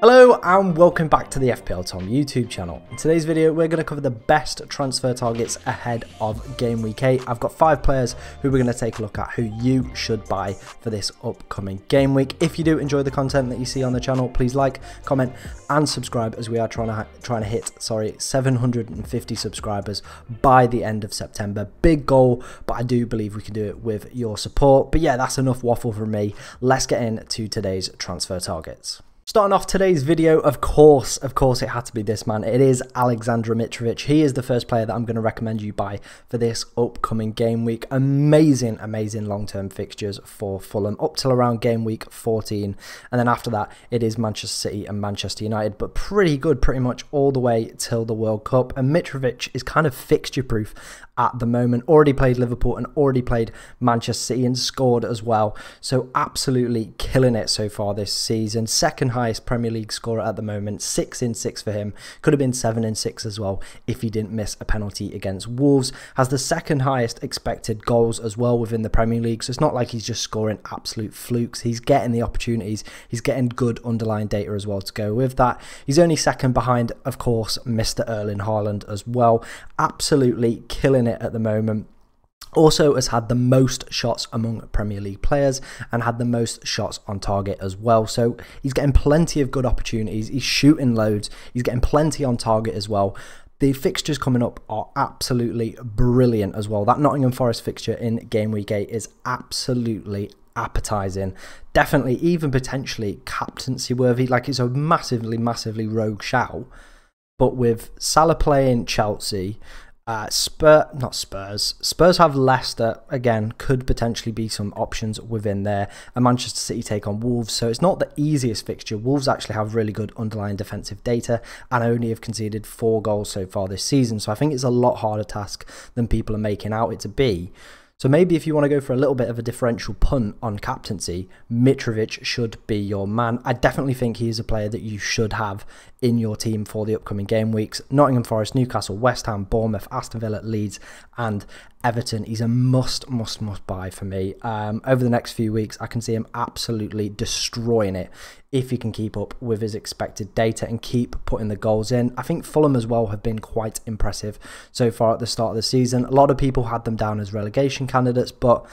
Hello and welcome back to the FPL Tom YouTube channel. In today's video we're going to cover the best transfer targets ahead of game week 8. I've got 5 players who we're going to take a look at who you should buy for this upcoming game week. If you do enjoy the content that you see on the channel, please like, comment and subscribe, as we are trying to hit 750 subscribers by the end of September. Big goal, but I do believe we can do it with your support. But yeah, that's enough waffle from me. Let's get into today's transfer targets. Starting off today's video, of course it had to be this man. It is Aleksandar Mitrovic. He is the first player that I'm going to recommend you buy for this upcoming game week. Amazing long-term fixtures for Fulham up till around game week 14, and then after that it is Manchester City and Manchester United, but pretty good pretty much all the way till the World Cup. And Mitrovic is kind of fixture proof at the moment. Already played Liverpool and already played Manchester City and scored as well, so absolutely killing it so far this season. Second highest Premier League scorer at the moment, 6 in 6 for him. Could have been 7 in 6 as well if he didn't miss a penalty against Wolves. Has the second highest expected goals as well within the Premier League, so it's not like he's just scoring absolute flukes. He's getting the opportunities, he's getting good underlying data as well to go with that. He's only second behind, of course, Mr. Erling Haaland as well. Absolutely killing it at the moment. Also has had the most shots among Premier League players and had the most shots on target as well. So he's getting plenty of good opportunities. He's shooting loads. He's getting plenty on target as well. The fixtures coming up are absolutely brilliant as well. That Nottingham Forest fixture in game week 8 is absolutely appetizing. Definitely even potentially captaincy worthy. Like, it's a massively rogue shout. But with Salah playing Chelsea, Spurs have Leicester, again, could potentially be some options within there. A Manchester City take on Wolves, so it's not the easiest fixture. Wolves actually have really good underlying defensive data and only have conceded 4 goals so far this season, so I think it's a lot harder task than people are making out it to be. So maybe if you want to go for a little bit of a differential punt on captaincy, Mitrovic should be your man. I definitely think he is a player that you should have in your team for the upcoming game weeks. Nottingham Forest, Newcastle, West Ham, Bournemouth, Aston Villa, Leeds and Everton. He's a must buy for me. Over the next few weeks, I can see him absolutely destroying it if he can keep up with his expected data and keep putting the goals in. I think Fulham as well have been quite impressive so far at the start of the season. A lot of people had them down as relegation candidates, but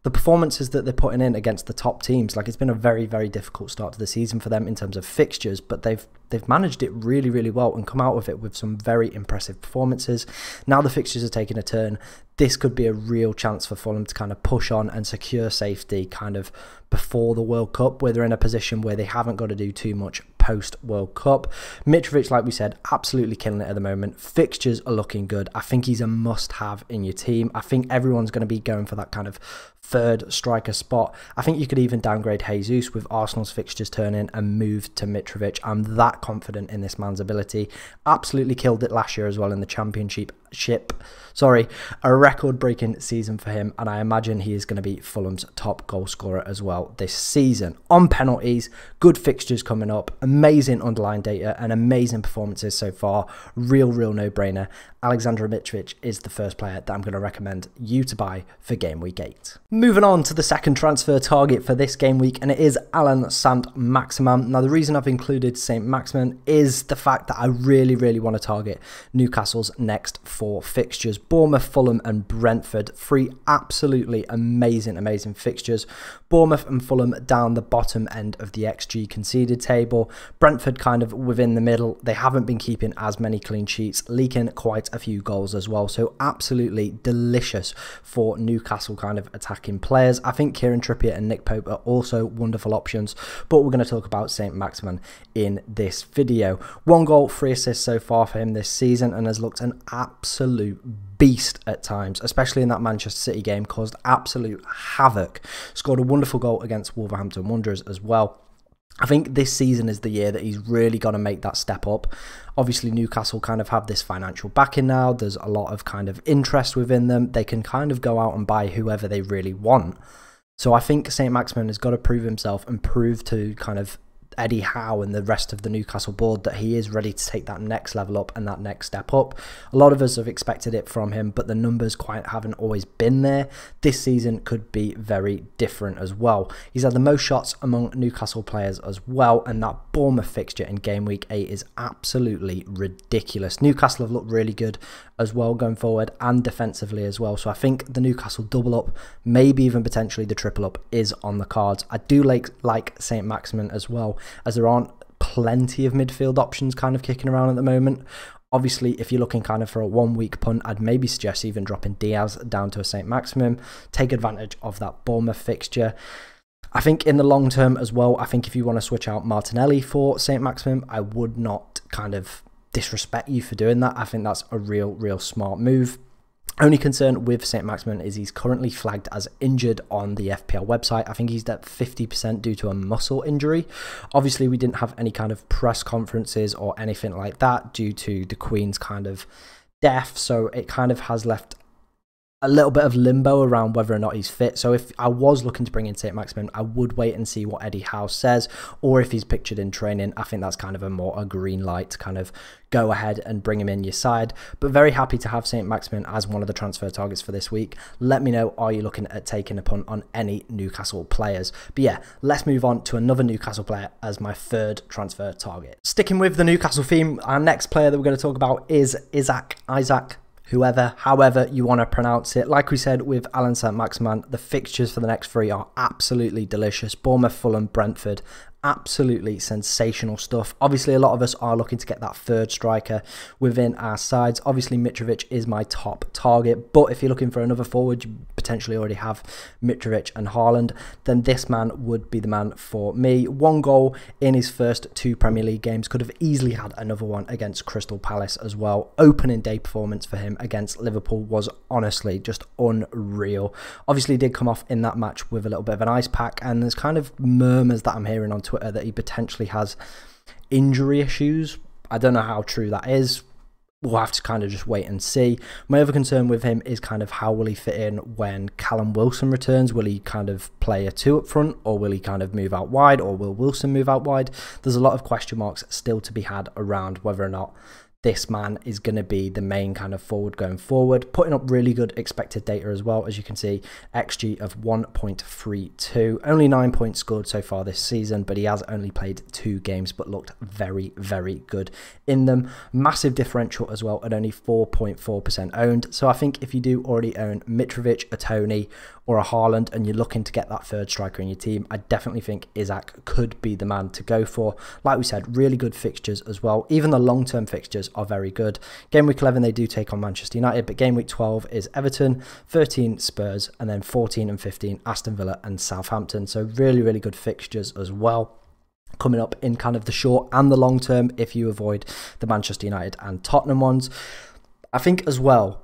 the performances that they're putting in against the top teams, like, it's been a very difficult start to the season for them in terms of fixtures, but they've managed it really well and come out of it with some very impressive performances. Now the fixtures are taking a turn. This could be a real chance for Fulham to kind of push on and secure safety kind of before the World Cup, where they're in a position where they haven't got to do too much post World Cup. Mitrovic, like we said, absolutely killing it at the moment. Fixtures are looking good. I think he's a must-have in your team. I think everyone's going to be going for that kind of third striker spot. I think you could even downgrade Jesus with Arsenal's fixtures turning and move to Mitrovic. I'm that confident in this man's ability. Absolutely killed it last year as well in the Championship. A record-breaking season for him, and I imagine he is going to be Fulham's top goal scorer as well this season. On penalties, good fixtures coming up, amazing underlying data and amazing performances so far. Real no-brainer. Aleksandar Mitrovic is the first player that I'm going to recommend you to buy for game week 8. Moving on to the second transfer target for this game week, and it is Alan St. Maximin. Now, the reason I've included St. Maximin is the fact that I really want to target Newcastle's next 4 fixtures. Bournemouth, Fulham and Brentford. 3 absolutely amazing fixtures. Bournemouth and Fulham down the bottom end of the XG conceded table. Brentford kind of within the middle. They haven't been keeping as many clean sheets, leaking quite a few goals as well. So absolutely delicious for Newcastle kind of attacking players. I think Kieran Trippier and Nick Pope are also wonderful options, but we're going to talk about St. Maximin in this video. 1 goal, 3 assists so far for him this season and has looked an absolute beast at times, especially in that Manchester City game. Caused absolute havoc. Scored a wonderful goal against Wolverhampton Wanderers as well. I think this season is the year that he's really got to make that step up. Obviously, Newcastle kind of have this financial backing now. There's a lot of kind of interest within them. They can kind of go out and buy whoever they really want. So I think St. Maximin has got to prove himself and prove to kind of Eddie Howe and the rest of the Newcastle board that he is ready to take that next level up and that next step up. A lot of us have expected it from him, but the numbers quite haven't always been there. This season could be very different as well. He's had the most shots among Newcastle players as well, and that Bournemouth fixture in game week 8 is absolutely ridiculous. Newcastle have looked really good as well going forward, and defensively as well, so I think the Newcastle double up, maybe even potentially the triple up, is on the cards. I do like St. Maximin as well, as there aren't plenty of midfield options kind of kicking around at the moment. Obviously, if you're looking kind of for a 1 week punt, I'd maybe suggest even dropping Diaz down to a St. Maximin, take advantage of that Bournemouth fixture. I think in the long term as well, I think if you want to switch out Martinelli for St. Maximin, I would not kind of disrespect you for doing that. I think that's a real smart move. Only concern with St. Maximin is he's currently flagged as injured on the FPL website. I think he's at 50% due to a muscle injury. Obviously, we didn't have any kind of press conferences or anything like that due to the Queen's kind of death, so it kind of has left a little bit of limbo around whether or not he's fit. So if I was looking to bring in St. Maximin, I would wait and see what Eddie Howe says, or if he's pictured in training. I think that's kind of a green light to kind of go ahead and bring him in your side. But very happy to have St. Maximin as one of the transfer targets for this week. Let me know, are you looking at taking a punt on any Newcastle players? But yeah, let's move on to another Newcastle player as my third transfer target. Sticking with the Newcastle theme, our next player that we're going to talk about is ISAK, however you want to pronounce it. Like we said with Alan St. Maximin, the fixtures for the next 3 are absolutely delicious. Bournemouth, Fulham, Brentford, absolutely sensational stuff. Obviously, a lot of us are looking to get that third striker within our sides. Obviously, Mitrovic is my top target, but if you're looking for another forward, you potentially already have Mitrovic and Haaland, then this man would be the man for me. 1 goal in his first 2 Premier League games, could have easily had another one against Crystal Palace as well. Opening day performance for him against Liverpool was honestly just unreal. Obviously, he did come off in that match with a little bit of an ice pack, and there's kind of murmurs that I'm hearing on Twitter that he potentially has injury issues. I don't know how true that is. We'll have to kind of just wait and see. My other concern with him is kind of how will he fit in when Callum Wilson returns? Will he kind of play a 2 up front, or will he kind of move out wide, or will Wilson move out wide? There's a lot of question marks still to be had around whether or not this man is going to be the main kind of forward going forward. Putting up really good expected data as well, as you can see, XG of 1.32. Only 9 points scored so far this season, but he has only played 2 games, but looked very good in them. Massive differential as well at only 4.4% owned. So I think if you do already own Mitrovic, a Tony, or a Haaland, and you're looking to get that third striker in your team, I definitely think ISAK could be the man to go for. Like we said, really good fixtures as well. Even the long-term fixtures are very good. Game week 11 they do take on Manchester United, but game week 12 is Everton, 13 Spurs, and then 14 and 15 Aston Villa and Southampton. So really good fixtures as well coming up in kind of the short and the long term, if you avoid the Manchester United and Tottenham ones. I think as well,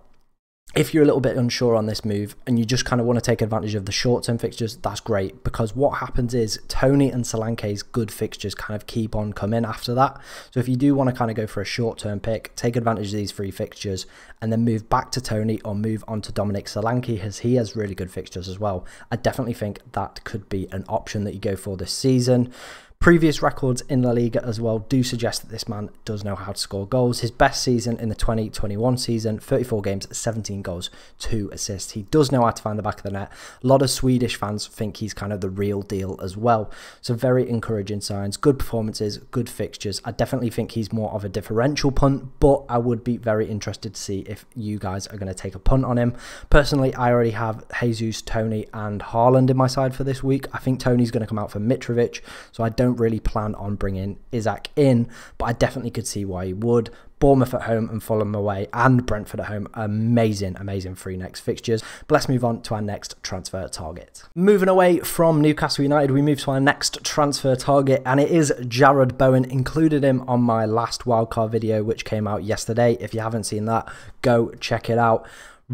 if you're a little bit unsure on this move and you just kind of want to take advantage of the short-term fixtures, that's great, because what happens is Tony and Solanke's good fixtures kind of keep on coming after that. So if you do want to kind of go for a short-term pick, take advantage of these 3 fixtures and then move back to Tony or move on to Dominic Solanke, as he has really good fixtures as well. I definitely think that could be an option that you go for this season. Previous records in La Liga as well do suggest that this man does know how to score goals. His best season in the 2021 season, 34 games, 17 goals, 2 assists. He does know how to find the back of the net. A lot of Swedish fans think he's kind of the real deal as well. So very encouraging signs, good performances, good fixtures. I definitely think he's more of a differential punt, but I would be very interested to see if you guys are going to take a punt on him. Personally, I already have Jesus, Tony and Haaland in my side for this week. I think Tony's going to come out for Mitrovic, so I don't really plan on bringing ISAK in, but I definitely could see why he would. Bournemouth at home and Fulham away and Brentford at home. Amazing 3 next fixtures. But let's move on to our next transfer target. Moving away from Newcastle United, we move to our next transfer target, and it is Jarrod Bowen. Included him on my last wildcard video, which came out yesterday. If you haven't seen that, go check it out.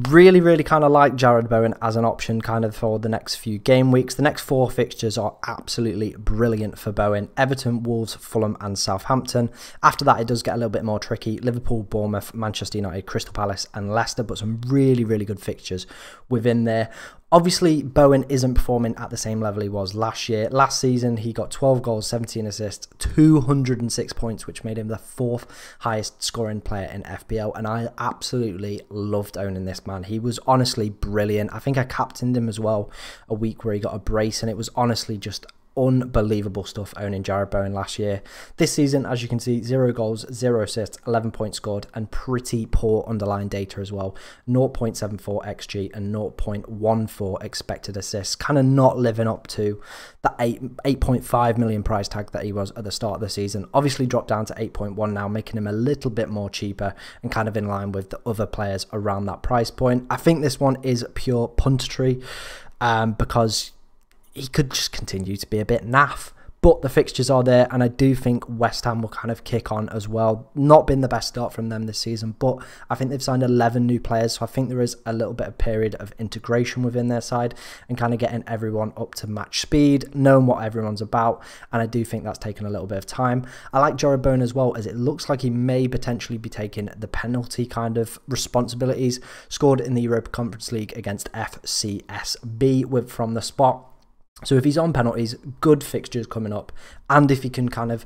Really kind of like Jarrod Bowen as an option kind of for the next few game weeks. The next 4 fixtures are absolutely brilliant for Bowen. Everton, Wolves, Fulham and Southampton. After that, it does get a little bit more tricky. Liverpool, Bournemouth, Manchester United, Crystal Palace and Leicester, but some really good fixtures within there. Obviously, Bowen isn't performing at the same level he was last year. Last season, he got 12 goals, 17 assists, 206 points, which made him the 4th highest scoring player in FPL. And I absolutely loved owning this man. He was honestly brilliant. I think I captained him as well a week where he got a brace, and it was honestly just unbelievable stuff owning Jarrod Bowen last year. This season, as you can see, 0 goals, 0 assists, 11 points scored, and pretty poor underlying data as well. 0.74 XG and 0.14 expected assists. Kind of not living up to the 8.5 million price tag that he was at the start of the season. Obviously dropped down to 8.1 now, making him a little bit more cheaper and kind of in line with the other players around that price point. I think this one is pure punterry because he could just continue to be a bit naff. But the fixtures are there, and I do think West Ham will kind of kick on as well. Not been the best start from them this season, but I think they've signed 11 new players, so I think there is a little bit of period of integration within their side and kind of getting everyone up to match speed, knowing what everyone's about, and I do think that's taken a little bit of time. I like Jarrod Bowen as well, as it looks like he may potentially be taking the penalty kind of responsibilities. Scored in the Europa Conference League against FCSB from the spot. So if he's on penalties, good fixtures coming up, and if he can kind of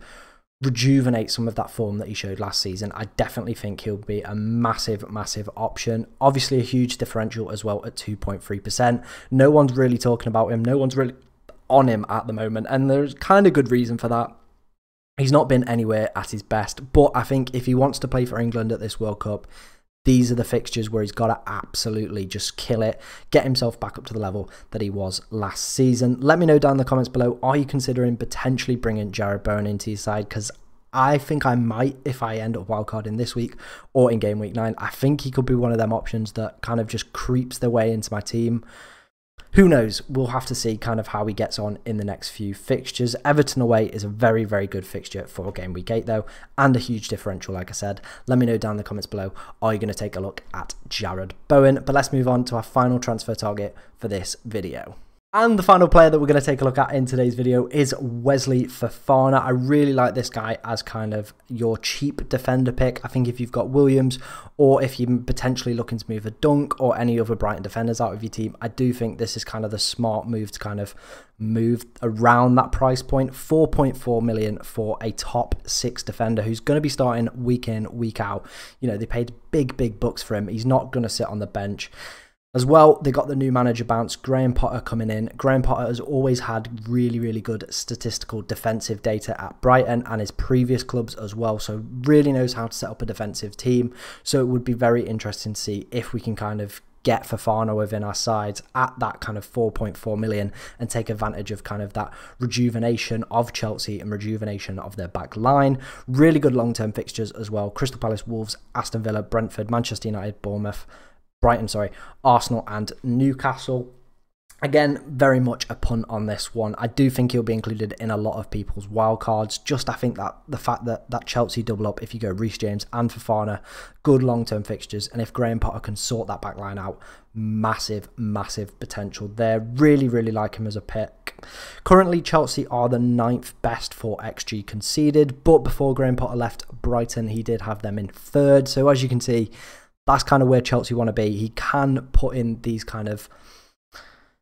rejuvenate some of that form that he showed last season, I definitely think he'll be a massive, massive option. Obviously a huge differential as well at 2.3%. No one's really talking about him. No one's really on him at the moment, and there's kind of good reason for that. He's not been anywhere at his best, but I think if he wants to play for England at this World Cup, these are the fixtures where he's got to absolutely just kill it, get himself back up to the level that he was last season. Let me know down in the comments below, are you considering potentially bringing Jarrod Bowen into your side? Because I think I might if I end up wildcarding this week or in game week 9. I think he could be one of them options that kind of just creeps their way into my team. Who knows? We'll have to see kind of how he gets on in the next few fixtures. Everton away is a very, very good fixture for game week 8 though, and a huge differential, like I said. Let me know down in the comments below, are you going to take a look at Jarrod Bowen? But let's move on to our final transfer target for this video. And the final player that we're going to take a look at in today's video is Wesley Fofana. I really like this guy as kind of your cheap defender pick. I think if you've got Williams, or if you're potentially looking to move a Dunk or any other Brighton defenders out of your team, I do think this is kind of the smart move to kind of move around that price point. 4.4 million for a top 6 defender who's going to be starting week in, week out. You know, they paid big, big bucks for him. He's not going to sit on the bench. As well, they got the new manager bounce, Graham Potter, coming in. Graham Potter has always had really, really good statistical defensive data at Brighton and his previous clubs as well. So really knows how to set up a defensive team. So it would be very interesting to see if we can kind of get Fofana within our sides at that kind of 4.4 million and take advantage of kind of that rejuvenation of Chelsea and rejuvenation of their back line. Really good long-term fixtures as well. Crystal Palace, Wolves, Aston Villa, Brentford, Manchester United, Bournemouth, Brighton, sorry, Arsenal and Newcastle. Again, very much a punt on this one. I do think he'll be included in a lot of people's wildcards. Just I think that the fact that that Chelsea double up, if you go Reece James and Fofana, good long-term fixtures. And if Graham Potter can sort that back line out, massive, massive potential there. Really, really like him as a pick. Currently, Chelsea are the 9th best for XG conceded. But before Graham Potter left Brighton, he did have them in 3rd. So as you can see, that's kind of where Chelsea want to be. He can put in these kind of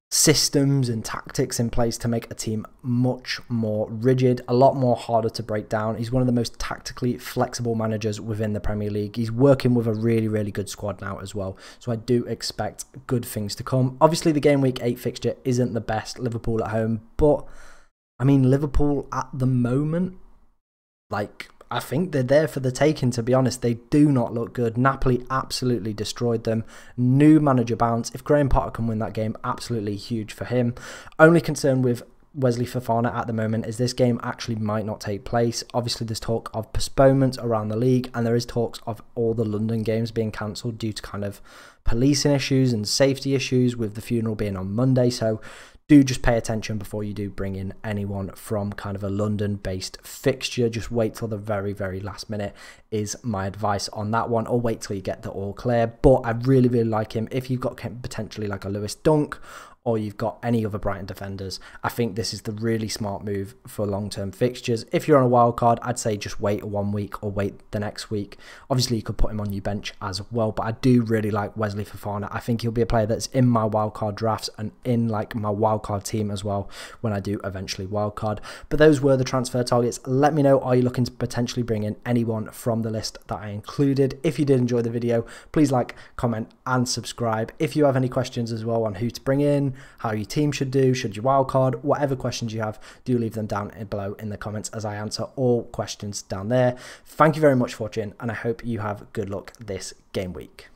systems and tactics in place to make a team much more rigid, a lot more harder to break down. He's one of the most tactically flexible managers within the Premier League. He's working with a really, really good squad now as well. So I do expect good things to come. Obviously, the game week 8 fixture isn't the best. Liverpool at home. But, I mean, Liverpool at the moment, like, I think they're there for the taking, to be honest. They do not look good. Napoli absolutely destroyed them. New manager bounce. If Graham Potter can win that game, absolutely huge for him. Only concern with Wesley Fofana at the moment is this game actually might not take place. Obviously, there's talk of postponements around the league, and there is talks of all the London games being cancelled due to kind of policing issues and safety issues, with the funeral being on Monday. So do just pay attention before you do bring in anyone from kind of a London-based fixture. Just wait till the very, very last minute is my advice on that one, or wait till you get the all clear. But I really, really like him. If you've got potentially like a Lewis Dunk or you've got any other Brighton defenders, I think this is the really smart move for long-term fixtures. If you're on a wild card, I'd say just wait 1 week or wait the next week. Obviously, you could put him on your bench as well, but I do really like Wesley Fofana. I think he'll be a player that's in my wildcard drafts and in like my wildcard team as well when I do eventually wildcard. But those were the transfer targets. Let me know, are you looking to potentially bring in anyone from the list that I included? If you did enjoy the video, please like, comment and subscribe. If you have any questions as well on who to bring in, how your team should do, should you wildcard, whatever questions you have, do leave them down below in the comments as I answer all questions down there. Thank you very much for watching, and I hope you have good luck this game week.